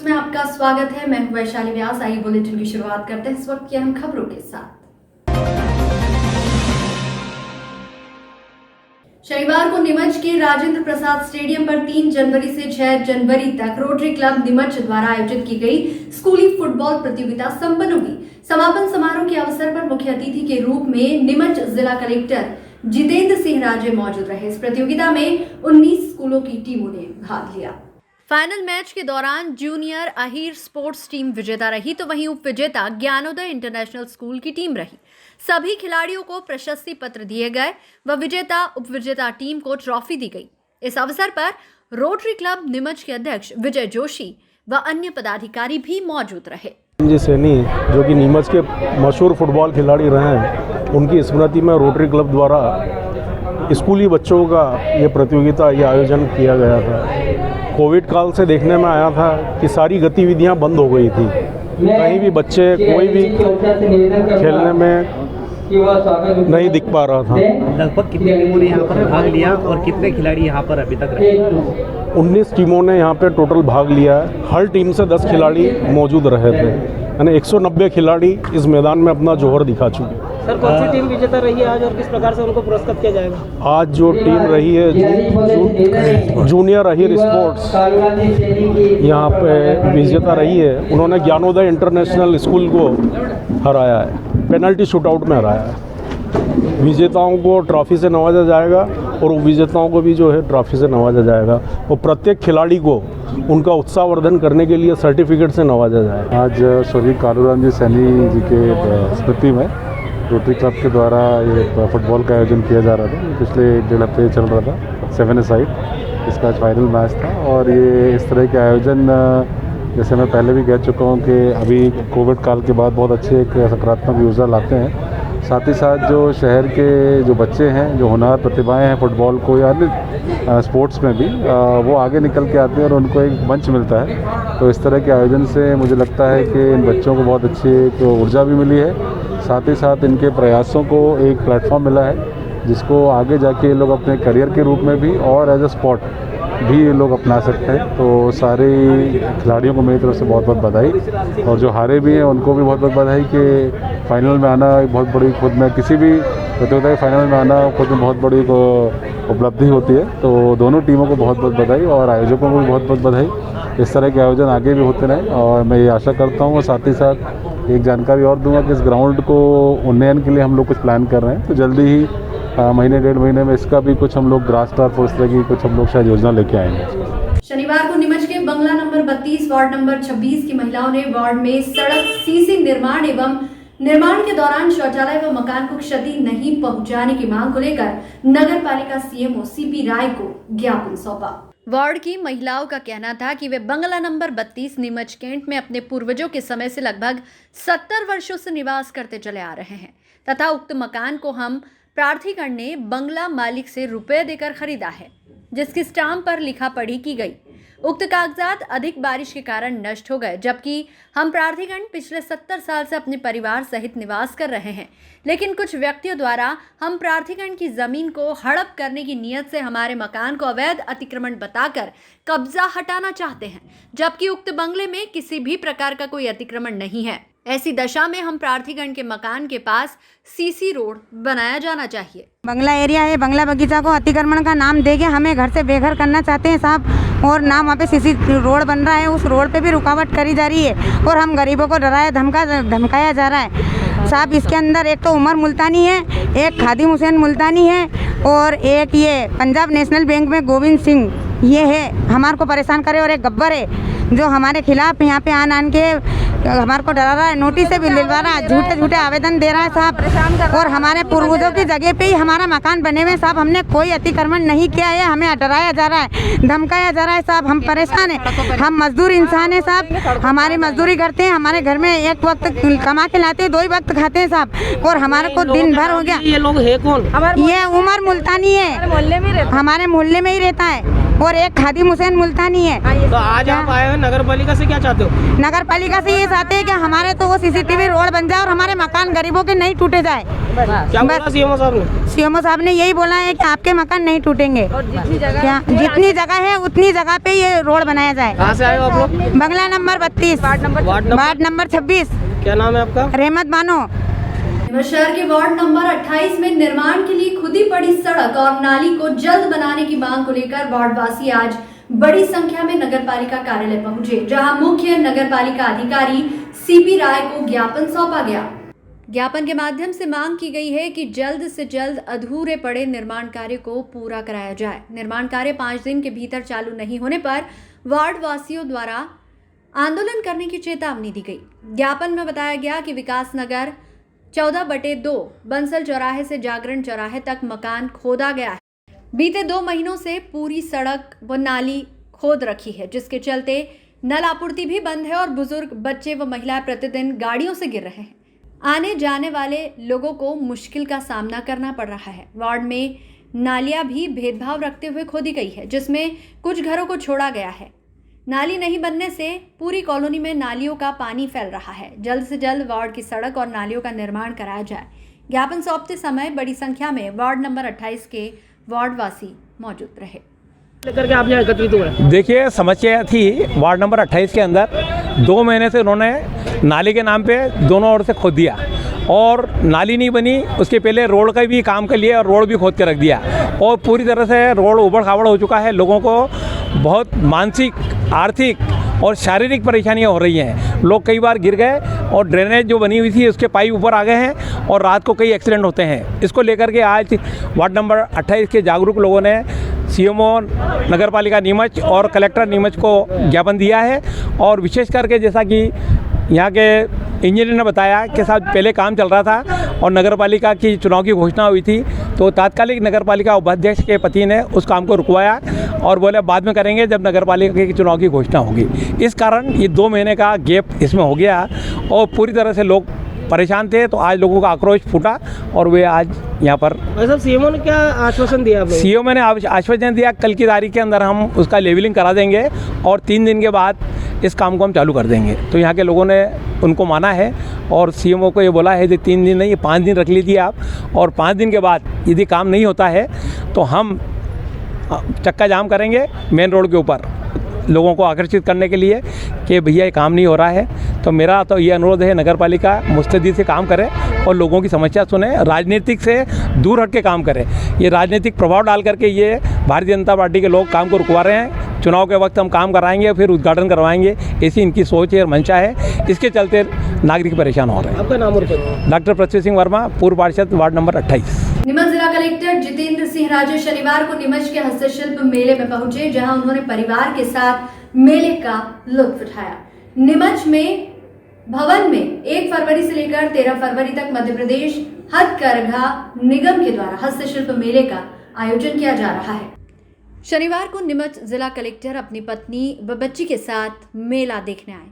में आपका स्वागत है। मैं हूं वैशाली व्यास। आइए बुलेटिन की शुरुआत करते हैं इस वक्त की अहम खबरों के साथ। शनिवार को नीमच के राजेंद्र प्रसाद स्टेडियम पर 3 जनवरी से 6 जनवरी तक रोटरी क्लब नीमच द्वारा आयोजित की गई स्कूली फुटबॉल प्रतियोगिता संपन्न हुई। समापन समारोह के अवसर पर मुख्य अतिथि के रूप में नीमच जिला कलेक्टर जितेंद्र सिंह राजे मौजूद रहे। इस प्रतियोगिता में 19 स्कूलों की टीमों ने भाग लिया। फाइनल मैच के दौरान जूनियर अहीर स्पोर्ट्स टीम विजेता रही, तो वहीं उप विजेता ज्ञानोदय इंटरनेशनल स्कूल की टीम रही। सभी खिलाड़ियों को प्रशस्ति पत्र दिए गए व विजेता उप विजेता टीम को ट्रॉफी दी गई। इस अवसर पर रोटरी क्लब नीमच के अध्यक्ष विजय जोशी व अन्य पदाधिकारी भी मौजूद रहे। जी सैनी जो कि नीमच के मशहूर फुटबॉल खिलाड़ी रहे हैं, उनकी स्मृति में रोटरी क्लब द्वारा स्कूली बच्चों का ये प्रतियोगिता ये आयोजन किया गया था। कोविड काल से देखने में आया था कि सारी गतिविधियां बंद हो गई थी, कहीं भी बच्चे कोई भी खेलने में नहीं दिख पा रहा था। लगभग कितनी टीमों ने यहाँ पर भाग लिया और कितने खिलाड़ी यहाँ पर अभी तक रहे? 19 टीमों ने यहाँ पे टोटल भाग लिया है। हर टीम से 10 खिलाड़ी मौजूद रहे थे, यानी 190 खिलाड़ी इस मैदान में अपना जोहर दिखा चुके हैं। सर, कौन सी टीम विजेता रही है आज और किस प्रकार से उनको पुरस्कृत किया जाएगा? आज जो टीम रही है जूनियर अहीर स्पोर्ट्स यहाँ पे विजेता रही है, उन्होंने ज्ञानोदय इंटरनेशनल स्कूल को हराया है, पेनल्टी शूटआउट में हराया है। विजेताओं को ट्रॉफी से नवाजा जाएगा और विजेताओं को भी जो है ट्रॉफी से नवाजा जाएगा और प्रत्येक खिलाड़ी को उनका उत्साहवर्धन करने के लिए सर्टिफिकेट से नवाजा जाएगा। आज स्वर्गीय कालूराम जी सैनी जी के स्मृति में रोटरी क्लब के द्वारा ये फुटबॉल का आयोजन किया जा रहा था। पिछले 1-1.5 हफ्ते चल रहा था। 7 साइड इसका फाइनल मैच था और ये इस तरह के आयोजन जैसे मैं पहले भी कह चुका हूँ कि अभी कोविड काल के बाद बहुत अच्छे एक सकारात्मक ऊर्जा लाते हैं। साथ ही साथ जो शहर के जो बच्चे हैं, जो हुनर प्रतिभाएं हैं फुटबॉल को या अन्य स्पोर्ट्स में भी, वो आगे निकल के आते हैं और उनको एक मंच मिलता है। तो इस तरह के आयोजन से मुझे लगता है कि इन बच्चों को बहुत अच्छी एक ऊर्जा भी मिली है। साथ ही साथ इनके प्रयासों को एक प्लेटफॉर्म मिला है जिसको आगे जाके लोग अपने करियर के रूप में भी और एज अ स्पोर्ट भी लोग अपना सकते हैं। तो सारे खिलाड़ियों को मेरी तरफ से बहुत बहुत बधाई और जो हारे भी हैं उनको भी बहुत बहुत बधाई कि फाइनल में आना एक बहुत बड़ी, खुद में किसी भी प्रतियोगिता के फाइनल में आना खुद में बहुत बड़ी उपलब्धि होती है। तो दोनों टीमों को बहुत बहुत बधाई और आयोजकों को भी बहुत बहुत बधाई। इस तरह के आयोजन आगे भी होते रहें और मैं ये आशा करता हूँ। और साथ ही साथ एक जानकारी और दूंगा कि इस ग्राउंड को उन्नयन के लिए हम लोग कुछ प्लान कर रहे हैं, तो जल्दी ही महीने 1.5 महीने में इसका भी कुछ हम लोग ग्रास टर्फ उस तरह की कुछ हम लोग शायद योजना लेके आएंगे। शनिवार को नीमच के बंगला नंबर 32 वार्ड नंबर 26 की महिलाओं ने वार्ड में सड़क सीसी निर्माण एवं निर्माण के दौरान शौचालय व मकान को क्षति नहीं पहुंचाने की मांग को लेकर नगर पालिका सीएमओ सीपी राय को ज्ञापन सौंपा। वार्ड की महिलाओं का कहना था कि वे बंगला नंबर 32 नीमच कैंट में अपने पूर्वजों के समय से लगभग 70 वर्षों से निवास करते चले आ रहे हैं तथा उक्त मकान को हम प्रार्थीगण ने बंगला मालिक से रुपए देकर खरीदा है, जिसकी स्टाम्प पर लिखा पढ़ी की गई। उक्त कागजात अधिक बारिश के कारण नष्ट हो गए, जबकि हम प्रार्थीगण पिछले 70 साल से अपने परिवार सहित निवास कर रहे हैं, लेकिन कुछ व्यक्तियों द्वारा हम प्रार्थीगण की जमीन को हड़प करने की नीयत से हमारे मकान को अवैध अतिक्रमण बताकर कब्जा हटाना चाहते हैं, जबकि उक्त बंगले में किसी भी प्रकार का कोई अतिक्रमण नहीं है। ऐसी दशा में हम प्रार्थीगण के मकान के पास सीसी रोड बनाया जाना चाहिए। बंगला एरिया है, बंगला बगीचा को अतिक्रमण का नाम देके हमें घर से बेघर करना चाहते हैं साहब, और ना वहाँ पे सीसी रोड बन रहा है, उस रोड पे भी रुकावट करी जा रही है और हम गरीबों को डराया धमकाया जा रहा है साहब। इसके अंदर एक तो उमर मुल्तानी है, एक खादिम हुसैन मुल्तानी है और एक ये पंजाब नेशनल बैंक में गोविंद सिंह ये है, हमारे को परेशान करे, और एक गब्बर है जो हमारे खिलाफ यहाँ पे आन के हमारे को डरा रहा है, नोटिस से भी दिलवा रहा है, झूठे आवेदन दे रहा है साहब। और हमारे पूर्वजों की जगह पे ही हमारा मकान बने हुए साहब, हमने कोई अतिक्रमण नहीं किया है, हमें डराया जा रहा है, धमकाया जा रहा है साहब। हम परेशान हैं, हम मजदूर इंसान हैं साहब, हमारी मजदूरी करते हैं, हमारे घर में एक वक्त कमा के लाते हैं, 2 ही वक्त खाते हैं साहब, और हमारे को दिन भर हो गया। ये लोग है कौन? ये उमर मुल्तानी है, हमारे मोहल्ले में ही रहता है। और एक खादिम हुसैन मुल्तानी है। तो आज आप आए हो नगर पालिका से, क्या चाहते हो? नगर पालिका से ये चाहते हैं कि हमारे तो वो CCTV रोड बन जाए और हमारे मकान गरीबों के नहीं टूटे जाए। क्या बोला सीएमओ साहब ने? सीएमओ साहब ने यही बोला है कि आपके मकान नहीं टूटेंगे और जितनी जगह है उतनी जगह पे ये रोड बनाया जाए। कहाँ से आए हो आप लोग? बंगला नंबर 32 वार्ड नंबर 26। क्या नाम है आपका? रहमत बानो। शहर के वार्ड नंबर 28 में निर्माण के लिए खुदी पड़ी सड़क और नाली को जल्द बनाने की मांग को लेकर वार्डवासी आज बड़ी संख्या में नगरपालिका कार्यालय पहुंचे, जहां मुख्य नगरपालिका अधिकारी CP राय को ज्ञापन सौंपा गया। ज्ञापन के माध्यम से मांग की गई है कि जल्द से जल्द अधूरे पड़े निर्माण कार्य को पूरा कराया जाए। निर्माण कार्य 5 दिन के भीतर चालू नहीं होने पर वार्ड वासियों द्वारा आंदोलन करने की चेतावनी दी गई। ज्ञापन में बताया गया कि विकास नगर 14/2 बंसल चौराहे से जागरण चौराहे तक मकान खोदा गया है। बीते 2 महीनों से पूरी सड़क व नाली खोद रखी है, जिसके चलते नल आपूर्ति भी बंद है और बुजुर्ग, बच्चे व महिलाएं प्रतिदिन गाड़ियों से गिर रहे हैं। आने जाने वाले लोगों को मुश्किल का सामना करना पड़ रहा है। वार्ड में नालियां भी भेदभाव रखते हुए खोदी गई है, जिसमें कुछ घरों को छोड़ा गया है। नाली नहीं बनने से पूरी कॉलोनी में नालियों का पानी फैल रहा है। जल्द से जल्द वार्ड की सड़क और नालियों का निर्माण कराया जाए। ज्ञापन सौंपते समय बड़ी संख्या में वार्ड नंबर 28 के वार्डवासी मौजूद रहे। लेकर के आप यहाँ एकत्रित हुए? देखिए, समस्या थी वार्ड नंबर 28 के अंदर 2 महीने से उन्होंने नाली के नाम पे दोनों ओर से खोद दिया और नाली नहीं बनी। उसके पहले रोड का भी काम कर लिया और रोड भी खोद के रख दिया और पूरी तरह से रोड उबड़ खाबड़ हो चुका है। लोगों को बहुत मानसिक, आर्थिक और शारीरिक परेशानियां हो रही हैं। लोग कई बार गिर गए और ड्रेनेज जो बनी हुई थी उसके पाइप ऊपर आ गए हैं और रात को कई एक्सीडेंट होते हैं। इसको लेकर के आज वार्ड नंबर 28 के जागरूक लोगों ने CMO नगरपालिका नीमच और कलेक्टर नीमच को ज्ञापन दिया है। और विशेष करके जैसा कि यहाँ के इंजीनियर ने बताया कि साहब पहले काम चल रहा था और नगरपालिका की चुनाव की घोषणा हुई थी, तो तात्कालिक नगरपालिका उपाध्यक्ष के पति ने उस काम को रुकवाया और बोले बाद में करेंगे जब नगरपालिका की चुनाव की घोषणा होगी। इस कारण ये 2 महीने का गैप इसमें हो गया और पूरी तरह से लोग परेशान थे। तो आज लोगों का आक्रोश फूटा और वे आज यहाँ पर। साहब CMO ने क्या आश्वासन दिया? CMO ने आश्वासन दिया कल की तारीख के अंदर हम उसका लेवलिंग करा देंगे और 3 दिन के बाद इस काम को हम चालू कर देंगे। तो यहाँ के लोगों ने उनको माना है और CMO को ये बोला है कि 3 दिन नहीं, 5 दिन रख लीजिए आप, और 5 दिन के बाद यदि काम नहीं होता है तो हम चक्का जाम करेंगे मेन रोड के ऊपर लोगों को आकर्षित करने के लिए कि भैया ये काम नहीं हो रहा है। तो मेरा तो ये अनुरोध है नगरपालिका मुस्तैदी से काम करे और लोगों की समस्या सुने, राजनीतिक से दूर हट के काम करे। ये राजनीतिक प्रभाव डाल करके ये भारतीय जनता पार्टी के लोग काम को रुकवा रहे हैं। चुनाव के वक्त हम काम कराएंगे, फिर उद्घाटन करवाएंगे, ऐसी इनकी सोच है और मंशा है। इसके चलते नागरिक परेशान हो रहे हैं। आपका नाम और? डॉक्टर पृथ्वी सिंह वर्मा, पूर्व पार्षद, वार्ड नंबर 28। नीमच जिला कलेक्टर जितेंद्र सिंह राजे शनिवार को नीमच के हस्तशिल्प मेले में पहुंचे, जहां उन्होंने परिवार के साथ मेले का लुत्फ उठाया। नीमच में भवन में 1 फरवरी से लेकर 13 फरवरी तक मध्य प्रदेश हथकरघा निगम के द्वारा हस्तशिल्प मेले का आयोजन किया जा रहा है। शनिवार को नीमच जिला कलेक्टर अपनी पत्नी व बच्ची के साथ मेला देखने आए,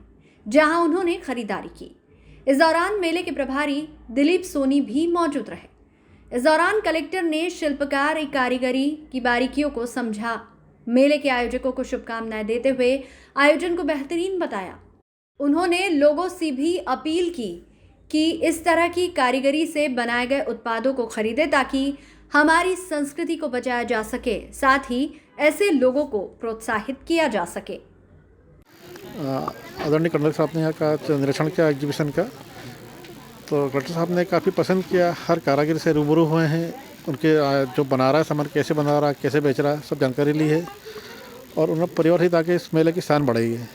जहां उन्होंने खरीदारी की। इस दौरान मेले के प्रभारी दिलीप सोनी भी मौजूद रहे। इस दौरान कलेक्टर ने शिल्पकार कारीगरी की बारीकियों को समझा। मेले के आयोजकों को शुभकामनाएं देते हुए आयोजन को बेहतरीन बताया। उन्होंने लोगों से भी अपील की कि इस तरह की कारीगरी से बनाए गए उत्पादों को खरीदें ताकि हमारी संस्कृति को बचाया जा सके, साथ ही ऐसे लोगों को प्रोत्साहित किया जा सके। आदरणीय कलेक्टर साहब ने यहाँ का निरीक्षण किया एग्जीबिशन का, तो कलेक्टर साहब ने काफ़ी पसंद किया। हर कारीगर से रूबरू हुए हैं, उनके जो बना रहा है सामान कैसे बना रहा है, कैसे बेच रहा है, सब जानकारी ली है और उन्होंने परिवार हित आके इस मेले की शान बढ़ाई है।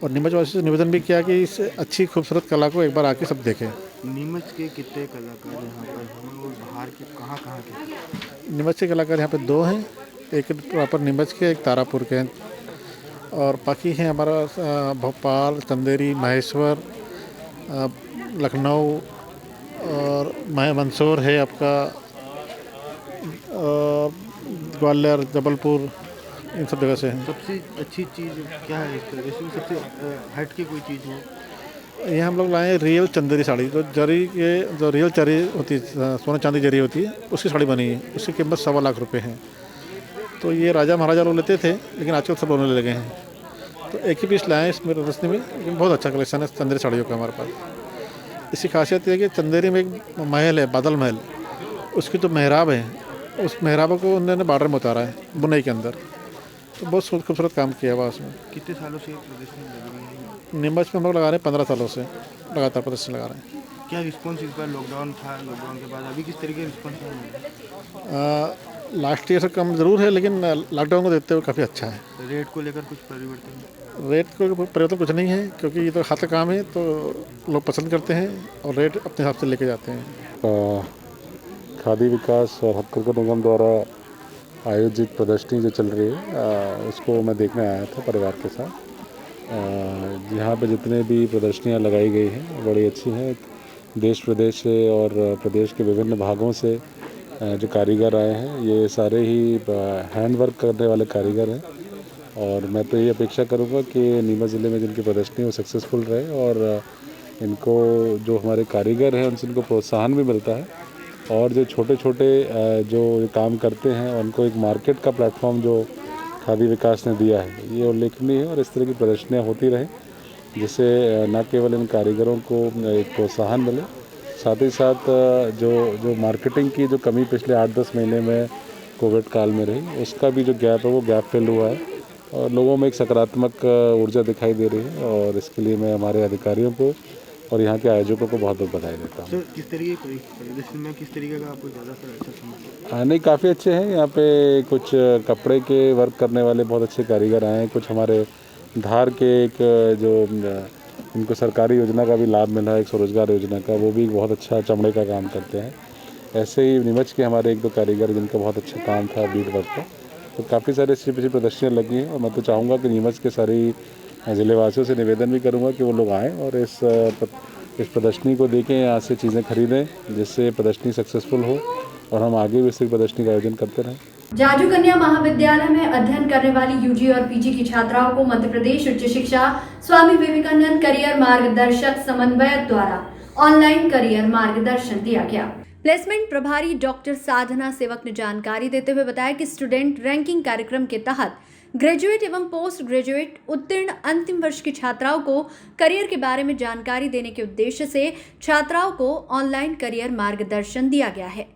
और नीमच वासी से निवेदन भी किया कि इस अच्छी खूबसूरत कला को एक बार आके सब देखें। नीमच के कितने कलाकार यहाँ पर हैं और बाहर के कहाँ के? नीमच के कलाकार यहाँ पे 2 हैं, एक प्रॉपर नीमच के, एक तारापुर के हैं और बाकी हैं हमारा भोपाल, चंदेरी, महेश्वर, लखनऊ और मंदसौर है आपका, ग्वालियर, जबलपुर, इन सब जगह से हैं। सबसे अच्छी चीज़ क्या है इसमें? सबसे हट के कोई चीज़ हो? ये हम लोग लाए रियल चंदेरी साड़ी, जो जरी के जो रियल जरी होती है, सोना चांदी जरी होती है, उसकी साड़ी बनी है। उसकी कीमत 1.25 लाख रुपए है। तो ये राजा महाराजा लोग लेते थे, लेकिन आजकल सब लोग लेने लगे हैं। तो एक ही पीस लाए हैं इसमें प्रदर्शनी में, लेकिन बहुत अच्छा कलेक्शन है चंदेरी साड़ियों का हमारे पास। इसकी खासियत ये है कि चंदेरी में एक महल है, बादल महल, उसकी जो मेहराब है, उस मेहराब को उन्होंने बॉर्डर में उतारा है बुनाई के अंदर। तो बहुत खूबसूरत काम किया हुआ उसमें। कितने सालों से ये प्रदर्शनी लगी हुई है? नीमच में हम लोग लगा रहे हैं 15 सालों से लगातार प्रदर्शनी लगा रहे हैं। क्या रिस्पॉन्स इस बार लॉकडाउन था, लॉकडाउन के बाद अभी किस तरीके का रिस्पॉन्स है? लास्ट ईयर से कम ज़रूर है, लेकिन लॉकडाउन को देखते हुए काफ़ी अच्छा है। रेट को लेकर कुछ परिवर्तन? रेट को परिवर्तन कुछ नहीं है, क्योंकि ये तो हाथ का काम है, तो लोग पसंद करते हैं और रेट अपने हिसाब से लेके जाते हैं। खादी विकास और हथकरघा निगम द्वारा आयोजित प्रदर्शनी जो चल रही है उसको मैं देखने आया था परिवार के साथ। यहाँ पे जितने भी प्रदर्शनियाँ लगाई गई हैं बड़ी अच्छी हैं। देश प्रदेश से और प्रदेश के विभिन्न भागों से जो कारीगर आए हैं ये सारे ही हैंड वर्क करने वाले कारीगर हैं। और मैं तो ये अपेक्षा करूँगा कि नीमच ज़िले में जिनकी प्रदर्शनी वो सक्सेसफुल रहे और इनको जो हमारे कारीगर हैं उनसे इनको प्रोत्साहन भी मिलता है। और जो छोटे छोटे जो काम करते हैं उनको एक मार्केट का प्लेटफॉर्म जो खादी विकास ने दिया है ये उल्लेखनीय है। और इस तरह की प्रदर्शनियाँ होती रहें जिससे न केवल इन कारीगरों को एक प्रोत्साहन मिले, साथ ही साथ जो मार्केटिंग की जो कमी पिछले 8-10 महीने में कोविड काल में रही उसका भी जो गैप है वो गैप फिल हुआ है और लोगों में एक सकारात्मक ऊर्जा दिखाई दे रही है। और इसके लिए मैं हमारे अधिकारियों को और यहाँ के आयोजकों को बहुत बहुत बधाई देता हूँ। सर किस तरीके प्रदर्शनी में किस तरीके का आपको ज़्यादातर अच्छा समझ? नहीं, काफ़ी अच्छे हैं। यहाँ पे कुछ कपड़े के वर्क करने वाले बहुत अच्छे कारीगर आए हैं। कुछ हमारे धार के एक जो इनको सरकारी योजना का भी लाभ मिला है, एक स्वरोजगार योजना का, वो भी बहुत अच्छा चमड़े का काम करते हैं। ऐसे ही नीमच के हमारे 1-2 कारीगर जिनका बहुत अच्छा काम था बीट वर्क का। तो काफ़ी सारे अच्छी प्रदर्शनियाँ लगी हैं और मैं तो चाहूँगा कि नीमच के सारी ज़िलेवासियों से निवेदन भी करूँगा कि वो लोग आएँ और इस प्रदर्शनी को देखें, यहाँ से चीज़ें खरीदें जिससे प्रदर्शनी सक्सेसफुल हो और हम आगे भी इस प्रदर्शनी का आयोजन करते रहें। जाजू कन्या महाविद्यालय में अध्ययन करने वाली यूजी और पीजी की छात्राओं को मध्य प्रदेश उच्च शिक्षा स्वामी विवेकानंद करियर मार्गदर्शक समन्वयक द्वारा ऑनलाइन करियर मार्गदर्शन दिया गया। प्लेसमेंट प्रभारी डॉक्टर साधना सेवक ने जानकारी देते हुए बताया कि स्टूडेंट रैंकिंग कार्यक्रम के तहत ग्रेजुएट एवं पोस्ट ग्रेजुएट उत्तीर्ण अंतिम वर्ष की छात्राओं को करियर के बारे में जानकारी देने के उद्देश्य से छात्राओं को ऑनलाइन करियर मार्गदर्शन दिया गया है।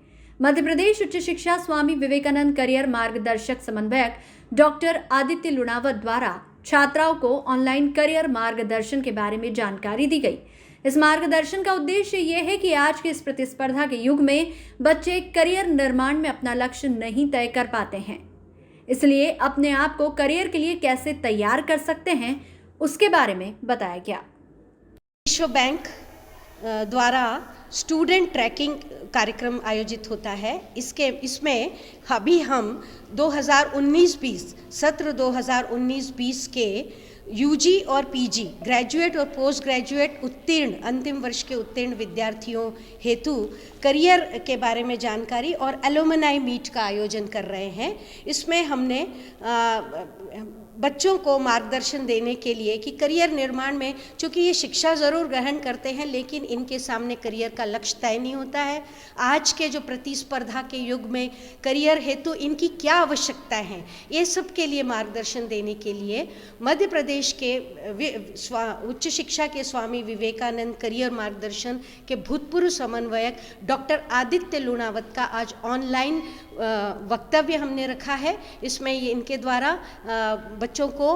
मध्य प्रदेश उच्च शिक्षा स्वामी विवेकानंद करियर मार्गदर्शक समन्वयक डॉक्टर आदित्य लुणावत द्वारा छात्राओं को ऑनलाइन करियर मार्गदर्शन के बारे में जानकारी दी गई। इस मार्गदर्शन का उद्देश्य ये है कि आज के इस प्रतिस्पर्धा के युग में बच्चे करियर निर्माण में अपना लक्ष्य नहीं तय कर पाते हैं, इसलिए अपने आप को करियर के लिए कैसे तैयार कर सकते हैं उसके बारे में बताया गया। विश्व बैंक द्वारा स्टूडेंट ट्रैकिंग कार्यक्रम आयोजित होता है। इसमें अभी हम 2019-20 सत्र 2019-20 के यूजी और पीजी ग्रेजुएट और पोस्ट ग्रेजुएट उत्तीर्ण अंतिम वर्ष के उत्तीर्ण विद्यार्थियों हेतु करियर के बारे में जानकारी और एलुमनाई मीट का आयोजन कर रहे हैं। इसमें हमने बच्चों को मार्गदर्शन देने के लिए कि करियर निर्माण में, चूँकि ये शिक्षा ज़रूर ग्रहण करते हैं लेकिन इनके सामने करियर का लक्ष्य तय नहीं होता है। आज के जो प्रतिस्पर्धा के युग में करियर हेतु इनकी क्या आवश्यकता है, ये सब के लिए मार्गदर्शन देने के लिए मध्य प्रदेश के उच्च शिक्षा के स्वामी विवेकानंद करियर मार्गदर्शन के भूतपूर्व समन्वयक डॉक्टर आदित्य लुणावत का आज ऑनलाइन वक्तव्य हमने रखा है। इसमें ये इनके द्वारा बच्चों को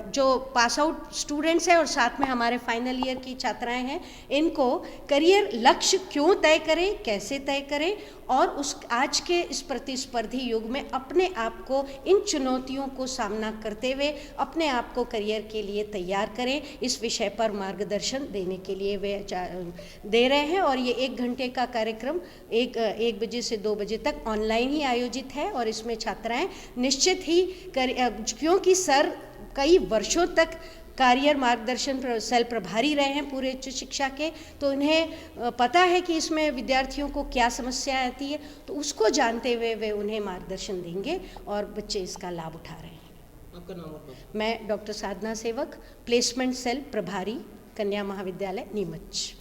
जो पास आउट स्टूडेंट्स हैं और साथ में हमारे फाइनल ईयर की छात्राएं हैं, इनको करियर लक्ष्य क्यों तय करें, कैसे तय करें और उस आज के इस प्रतिस्पर्धी युग में अपने आप को इन चुनौतियों को सामना करते हुए अपने आप को करियर के लिए तैयार करें, इस विषय पर मार्गदर्शन देने के लिए वे दे रहे हैं। और ये 1 घंटे का कार्यक्रम 1 बजे से 2 बजे तक ऑनलाइन ही आयोजित है और इसमें छात्राएं निश्चित ही क्योंकि सर कई वर्षों तक करियर मार्गदर्शन सेल प्रभारी रहे हैं पूरे उच्च शिक्षा के, तो उन्हें पता है कि इसमें विद्यार्थियों को क्या समस्या आती है, तो उसको जानते हुए वे उन्हें मार्गदर्शन देंगे और बच्चे इसका लाभ उठा रहे हैं। आपका नाम और पद? मैं डॉक्टर साधना सेवक, प्लेसमेंट सेल प्रभारी, कन्या महाविद्यालय नीमच।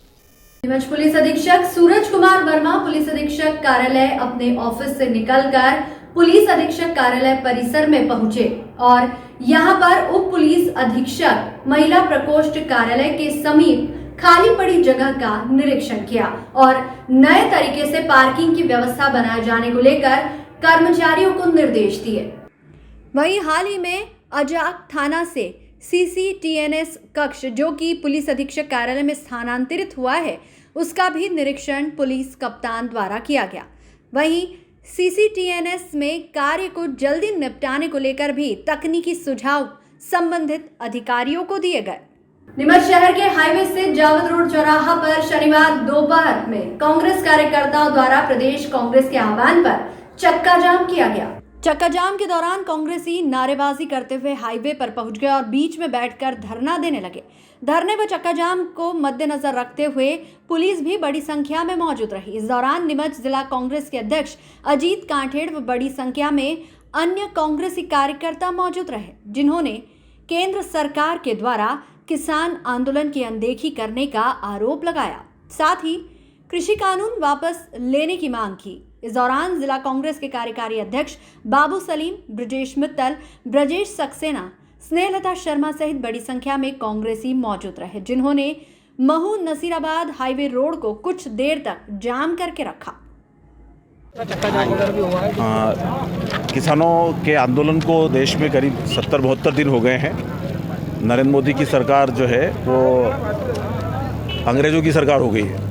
नीमच पुलिस अधीक्षक सूरज कुमार वर्मा पुलिस अधीक्षक कार्यालय अपने ऑफिस से निकलकर पुलिस अधीक्षक कार्यालय परिसर में पहुंचे और यहां पर उप पुलिस अधीक्षक महिला प्रकोष्ठ कार्यालय के समीप खाली पड़ी जगह का निरीक्षण किया और नए तरीके से पार्किंग की व्यवस्था बनाए जाने को लेकर कर्मचारियों को निर्देश दिए। वहीं हाल ही में अजाक थाना से CCTNS कक्ष जो कि पुलिस अधीक्षक कार्यालय में स्थानांतरित हुआ है, उसका भी निरीक्षण पुलिस कप्तान द्वारा किया गया। वहीं CCTNS में कार्य को जल्दी निपटाने को लेकर भी तकनीकी सुझाव संबंधित अधिकारियों को दिए गए। नीमच शहर के हाईवे से जावद रोड चौराहा पर शनिवार दोपहर में कांग्रेस कार्यकर्ताओं द्वारा प्रदेश कांग्रेस के आह्वान पर चक्का जाम किया गया। चक्का जाम के दौरान कांग्रेसी नारेबाजी करते हुए हाईवे पर पहुंच गए और बीच में बैठकर धरना देने लगे। धरने व चक्का जाम को मद्देनजर रखते हुए पुलिस भी बड़ी संख्या में मौजूद रही। इस दौरान नीमच जिला कांग्रेस के अध्यक्ष अजीत कांठेड़ व बड़ी संख्या में अन्य कांग्रेसी कार्यकर्ता मौजूद रहे, जिन्होंने केंद्र सरकार के द्वारा किसान आंदोलन की अनदेखी करने का आरोप लगाया, साथ ही कृषि कानून वापस लेने की मांग की। इस दौरान जिला कांग्रेस के कार्यकारी अध्यक्ष बाबू सलीम, ब्रजेश मित्तल, ब्रजेश सक्सेना, स्नेहलता शर्मा सहित बड़ी संख्या में कांग्रेसी मौजूद रहे, जिन्होंने महू नसीराबाद हाईवे रोड को कुछ देर तक जाम करके रखा। किसानों के आंदोलन को देश में करीब 70-72 दिन हो गए हैं। नरेंद्र मोदी की सरकार जो है वो अंग्रेज़ों की सरकार हो गई है।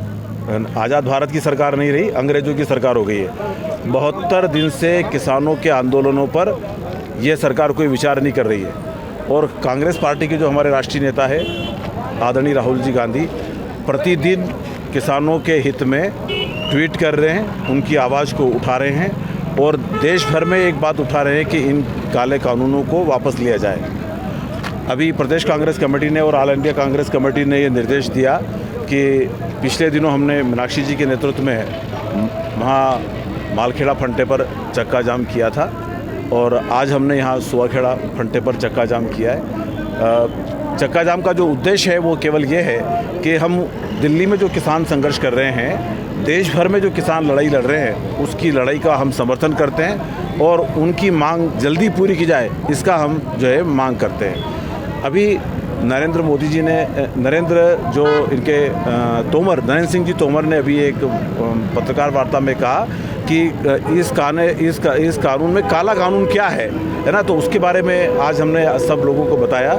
आज़ाद भारत की सरकार नहीं रही, अंग्रेज़ों की सरकार हो गई है। 72 दिन से किसानों के आंदोलनों पर यह सरकार कोई विचार नहीं कर रही है। और कांग्रेस पार्टी के जो हमारे राष्ट्रीय नेता है आदरणीय राहुल जी गांधी प्रतिदिन किसानों के हित में ट्वीट कर रहे हैं, उनकी आवाज़ को उठा रहे हैं और देश भर में एक बात उठा रहे हैं कि इन काले कानूनों को वापस लिया जाए। अभी प्रदेश कांग्रेस कमेटी ने और ऑल इंडिया कांग्रेस कमेटी ने ये निर्देश दिया कि पिछले दिनों हमने मीनाक्षी जी के नेतृत्व में वहाँ मालखेड़ा फंटे पर चक्का जाम किया था और आज हमने यहाँ सुवाखेड़ा फंटे पर चक्का जाम किया है। चक्का जाम का जो उद्देश्य है वो केवल ये है कि हम दिल्ली में जो किसान संघर्ष कर रहे हैं, देश भर में जो किसान लड़ाई लड़ रहे हैं, उसकी लड़ाई का हम समर्थन करते हैं और उनकी मांग जल्दी पूरी की जाए, इसका हम जो है मांग करते हैं। अभी नरेंद्र मोदी जी ने नरेंद्र सिंह जी तोमर ने अभी एक पत्रकार वार्ता में कहा कि इस कानून में काला कानून क्या है ना, तो उसके बारे में आज हमने सब लोगों को बताया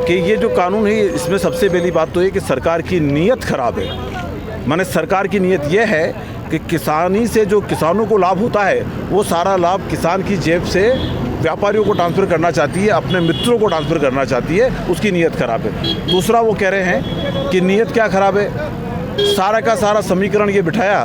कि ये जो कानून है इसमें सबसे पहली बात तो ये कि सरकार की नीयत खराब है। माने सरकार की नीयत ये है कि किसानी से जो किसानों को लाभ होता है वो सारा लाभ किसान की जेब से व्यापारियों को ट्रांसफ़र करना चाहती है, अपने मित्रों को ट्रांसफ़र करना चाहती है, उसकी नीयत खराब है। दूसरा वो कह रहे हैं कि नीयत क्या खराब है, सारा का सारा समीकरण ये बिठाया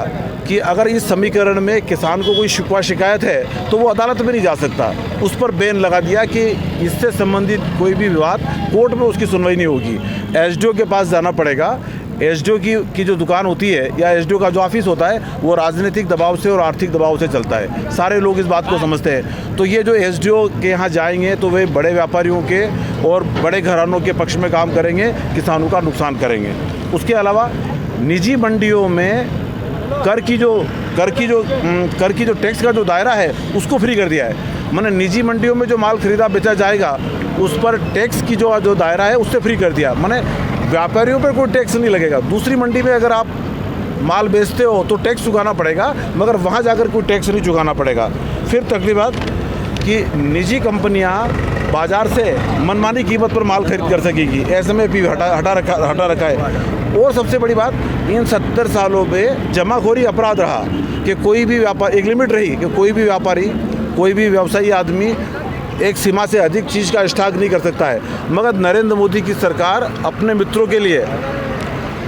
कि अगर इस समीकरण में किसान को कोई शिकवा शिकायत है तो वो अदालत में नहीं जा सकता। उस पर बैन लगा दिया कि इससे संबंधित कोई भी विवाद कोर्ट में उसकी सुनवाई नहीं होगी, एसडीओ के पास जाना पड़ेगा। एसडीओ की जो दुकान होती है या एसडीओ का जो ऑफिस होता है वो राजनीतिक दबाव से और आर्थिक दबाव से चलता है, सारे लोग इस बात को समझते हैं। तो ये जो एसडीओ के यहाँ जाएंगे तो वे बड़े व्यापारियों के और बड़े घरानों के पक्ष में काम करेंगे, किसानों का नुकसान करेंगे। उसके अलावा निजी मंडियों में कर की जो टैक्स का जो दायरा है उसको फ्री कर दिया है। मैंने निजी मंडियों में जो माल खरीदा बेचा जाएगा उस पर टैक्स की जो दायरा है उससे फ्री कर दिया, मैंने व्यापारियों पर कोई टैक्स नहीं लगेगा। दूसरी मंडी में अगर आप माल बेचते हो तो टैक्स चुकाना पड़ेगा, मगर वहाँ जाकर कोई टैक्स नहीं चुकाना पड़ेगा। फिर तकली बात कि निजी कंपनियाँ बाज़ार से मनमानी कीमत पर माल खरीद कर सकेगी, एसएमएपी हटा रखा है। और सबसे बड़ी बात, इन 70 सालों में जमाखोरी अपराध रहा कि कोई भी व्यापार, एक लिमिट रही कि कोई भी व्यापारी, कोई भी व्यवसायी आदमी एक सीमा से अधिक चीज़ का स्टॉक नहीं कर सकता है। मगर नरेंद्र मोदी की सरकार अपने मित्रों के लिए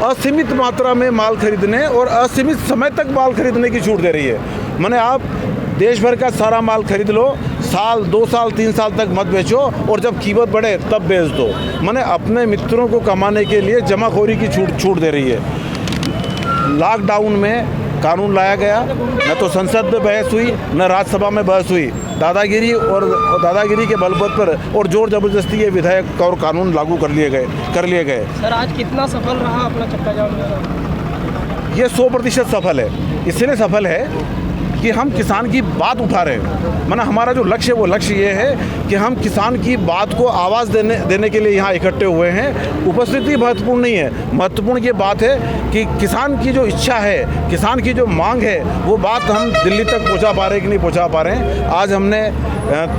असीमित मात्रा में माल खरीदने और असीमित समय तक माल खरीदने की छूट दे रही है। माने आप देश भर का सारा माल खरीद लो, साल 2 साल 3 साल तक मत बेचो और जब कीमत बढ़े तब बेच दो। माने अपने मित्रों को कमाने के लिए जमाखोरी की छूट दे रही है। लॉकडाउन में कानून लाया गया, न तो संसद में बहस हुई न राज्यसभा में बहस हुई, दादागिरी के बलबूते पर और जोर जबरदस्ती ये विधेयक और कानून लागू कर लिए गए। सर आज कितना सफल रहा अपना चक्का जाम? ये 100% सफल है। इसलिए सफल है कि हम किसान की बात उठा रहे हैं। माना हमारा जो लक्ष्य है वो लक्ष्य ये है कि हम किसान की बात को आवाज़ देने के लिए यहाँ इकट्ठे हुए हैं। उपस्थिति महत्वपूर्ण नहीं है, महत्वपूर्ण ये बात है कि किसान की जो इच्छा है, किसान की जो मांग है, वो बात हम दिल्ली तक पहुँचा पा रहे हैं कि नहीं पहुँचा पा रहे हैं। आज हमने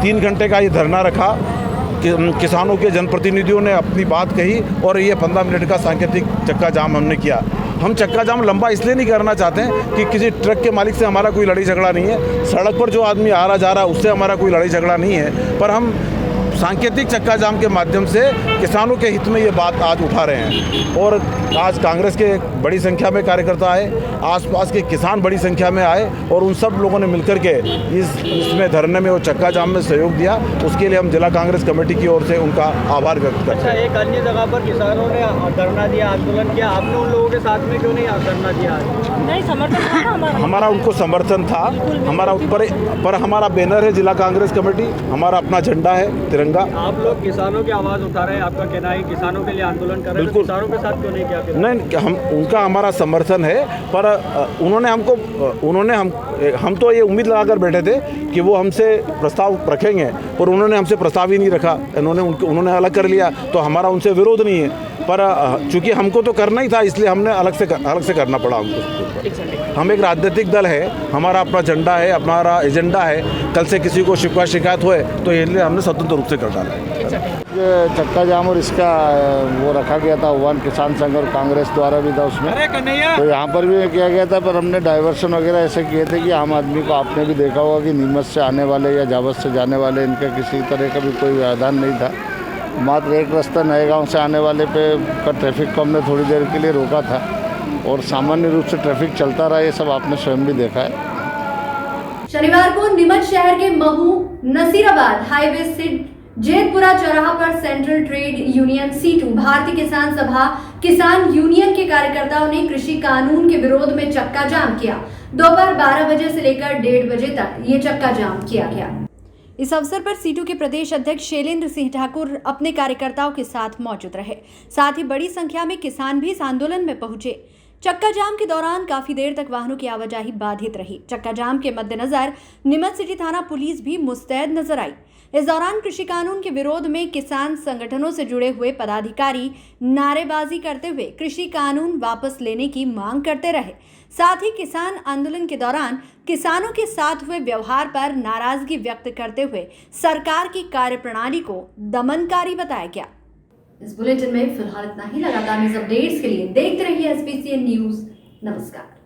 3 घंटे का ये धरना रखा, किसानों के जनप्रतिनिधियों ने अपनी बात कही और ये 15 मिनट का सांकेतिक चक्का जाम हमने किया। हम चक्का जाम लंबा इसलिए नहीं करना चाहते हैं कि किसी ट्रक के मालिक से हमारा कोई लड़ाई झगड़ा नहीं है, सड़क पर जो आदमी आ रहा जा रहा है उससे हमारा कोई लड़ाई झगड़ा नहीं है, पर हम सांकेतिक चक्का जाम के माध्यम से किसानों के हित में ये बात आज उठा रहे हैं। और आज कांग्रेस के बड़ी संख्या में कार्यकर्ता आए, आसपास के किसान बड़ी संख्या में आए और उन सब लोगों ने मिलकर के इसमें धरने में वो चक्का जाम में सहयोग दिया। उसके लिए हम जिला कांग्रेस कमेटी की ओर से उनका आभार व्यक्त करते हैं। एक अन्य जगह पर किसानों ने धरना दिया, आंदोलन किया, आपने उन लोगों के साथ में क्यों नहीं धरना दिया? नहीं, समर्थन था हमारा उनको समर्थन था, हमारा पर हमारा बैनर है जिला कांग्रेस कमेटी, हमारा अपना झंडा है तिरंगा। आप लोग किसानों की आवाज़ उठा रहे हैं, आपका कहना है किसानों के लिए आंदोलन कर रहे हैं, किसानों के साथ क्यों नहीं किया? नहीं, हम उनका हमारा समर्थन है, पर हम तो ये उम्मीद लगाकर बैठे थे कि वो हमसे प्रस्ताव रखेंगे, पर उन्होंने हमसे प्रस्ताव ही नहीं रखा। उन्होंने अलग कर लिया, तो हमारा उनसे विरोध नहीं है, पर चूंकि हमको तो करना ही था इसलिए हमने अलग से करना पड़ा हमको। हम एक राजनीतिक दल है, हमारा अपना झंडा है, हमारा एजेंडा है। कल से किसी को शिकायत हुए तो इसलिए हमने स्वतंत्र रूप से कर डाला है। चक्का जाम और इसका वो रखा गया था आह्वान किसान संघ और कांग्रेस द्वारा भी था उसमें, तो यहाँ पर भी किया गया था, पर हमने डाइवर्सन वगैरह ऐसे किए थे कि आम आदमी को आपने भी देखा होगा कि नीमच से आने वाले या जावत से जाने वाले इनका किसी तरह का भी कोई व्यवधान नहीं था। मात्र एक रास्ता नए गाँव से आने वाले का ट्रैफिक को हमने थोड़ी देर के लिए रोका था और सामान्य रूप से ट्रैफिक चलता रहा। ये सब आपने स्वयं भी देखा है। शनिवार को नीमच शहर के महू नसीराबाद हाईवे स्थित जेतपुरा चौराहा पर सेंट्रल ट्रेड यूनियन C2 भारतीय किसान सभा किसान यूनियन के कार्यकर्ताओं ने कृषि कानून के विरोध में चक्का जाम किया। दोपहर 12 बजे से लेकर 1:30 बजे तक ये चक्का जाम किया गया। इस अवसर पर C2 के प्रदेश अध्यक्ष शैलेंद्र सिंह ठाकुर अपने कार्यकर्ताओं के साथ मौजूद रहे। साथ ही बड़ी संख्या में किसान भी इस आंदोलन में पहुंचे। चक्का जाम के दौरान काफी देर तक वाहनों की आवाजाही बाधित रही। चक्का जाम के मद्देनजर नीमच सिटी थाना पुलिस भी मुस्तैद नजर आई। इस दौरान कृषि कानून के विरोध में किसान संगठनों से जुड़े हुए पदाधिकारी नारेबाजी करते हुए कृषि कानून वापस लेने की मांग करते रहे। साथ ही किसान आंदोलन के दौरान किसानों के साथ हुए व्यवहार पर नाराजगी व्यक्त करते हुए सरकार की कार्यप्रणाली को दमनकारी बताया गया। इस बुलेटिन में फिलहाल इतना ही। लगातार न्यूज अपडेट्स के लिए देखते रहिए SBCN न्यूज। नमस्कार।